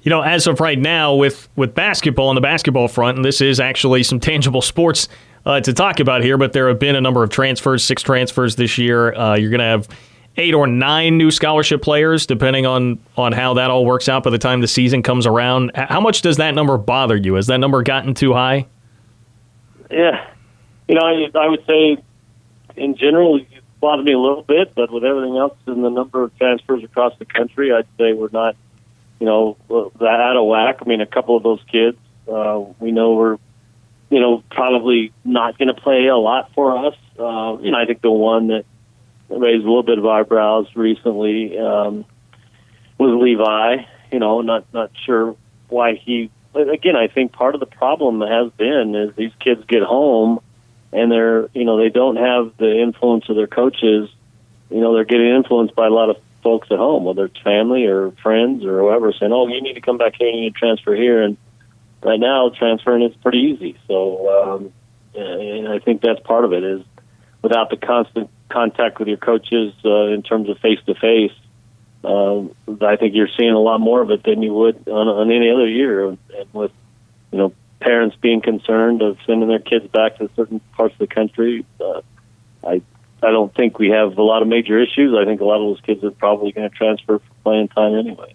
As of right now with basketball on the basketball front, and this is actually some tangible sports to talk about here, but there have been a number of transfers, 6 transfers this year. You're going to have 8 or 9 new scholarship players, depending on how that all works out by the time the season comes around. How much does that number bother you? Has that number gotten too high? Yeah. I would say in general it bothers me a little bit, but with everything else and the number of transfers across the country, I'd say we're not, that out of whack. I mean, a couple of those kids, we know we're, probably not going to play a lot for us. I think the one that raised a little bit of eyebrows recently was Levi. Not sure why he. Again, I think part of the problem has been is these kids get home and they don't have the influence of their coaches. They're getting influenced by a lot of folks at home, whether it's family or friends or whoever, saying, "Oh, you need to come back here, you need to transfer here." And right now, transferring is pretty easy. So, and I think that's part of it is without the constant contact with your coaches in terms of face-to-face, I think you're seeing a lot more of it than you would on any other year. And with, parents being concerned of sending their kids back to certain parts of the country, I don't think we have a lot of major issues. I think a lot of those kids are probably going to transfer for playing time anyway.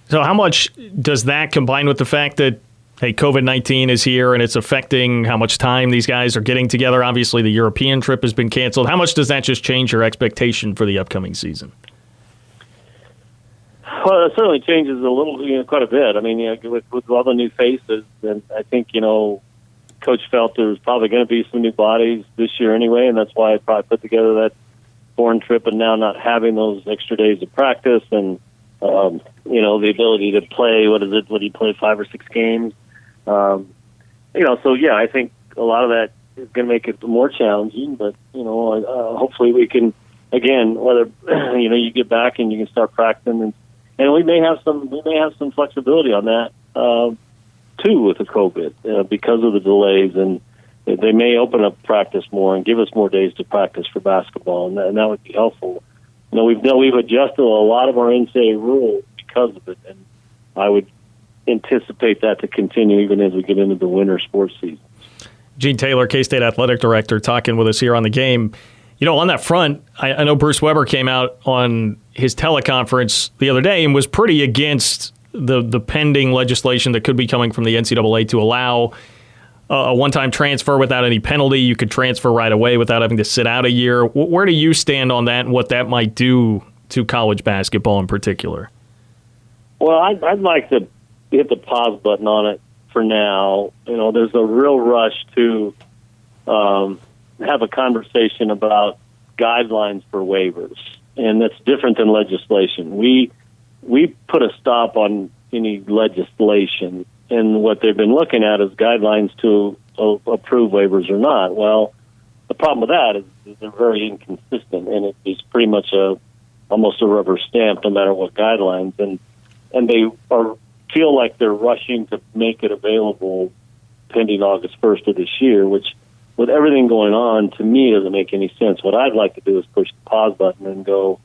So how much does that combine with the fact that, hey, COVID-19 is here and it's affecting how much time these guys are getting together? Obviously, the European trip has been canceled. How much does that just change your expectation for the upcoming season? Well, it certainly changes a little, quite a bit. I mean, with all the new faces, and I think, Coach felt there was probably going to be some new bodies this year anyway, and that's why I probably put together that foreign trip and now not having those extra days of practice and, the ability to play, what do you play, 5 or 6 games? So, yeah, I think a lot of that is going to make it more challenging, but, hopefully we can, again, whether, you get back and you can start practicing and we may have some flexibility on that too with the COVID because of the delays, and they may open up practice more and give us more days to practice for basketball, and that would be helpful. We've adjusted a lot of our NCAA rules because of it, and I would anticipate that to continue even as we get into the winter sports season. Gene Taylor, K-State Athletic Director, talking with us here on the game. On that front, I know Bruce Weber came out on his teleconference the other day and was pretty against the pending legislation that could be coming from the NCAA to allow a one-time transfer without any penalty. You could transfer right away without having to sit out a year. Where do you stand on that and what that might do to college basketball in particular? Well, I'd like to hit the pause button on it for now. There's a real rush to have a conversation about guidelines for waivers, and that's different than legislation. We put a stop on any legislation, and what they've been looking at is guidelines to approve waivers or not. Well, the problem with that is they're very inconsistent, and it's pretty much almost a rubber stamp no matter what guidelines, and they feel like they're rushing to make it available pending August 1st of this year, which with everything going on, to me, doesn't make any sense. What I'd like to do is push the pause button and go,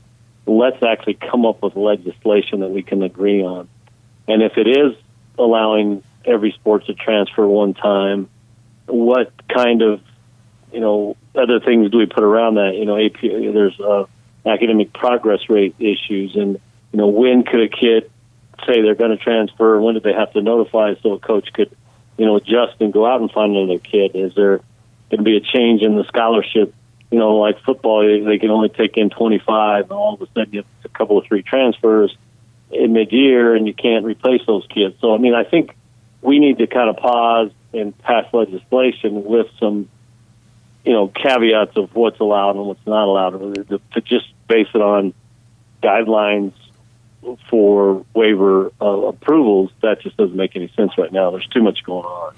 let's actually come up with legislation that we can agree on. And if it is allowing every sport to transfer one time, what kind of, other things do we put around that? There's academic progress rate issues, and, when could a kid say they're going to transfer? When do they have to notify so a coach could, adjust and go out and find another kid? Is there going to be a change in the scholarship? Like football, they can only take in 25, and all of a sudden you have a couple of 3 transfers in mid-year, and you can't replace those kids. So, I think we need to kind of pause and pass legislation with some, caveats of what's allowed and what's not allowed. To just base it on guidelines for waiver approvals, that just doesn't make any sense right now. There's too much going on.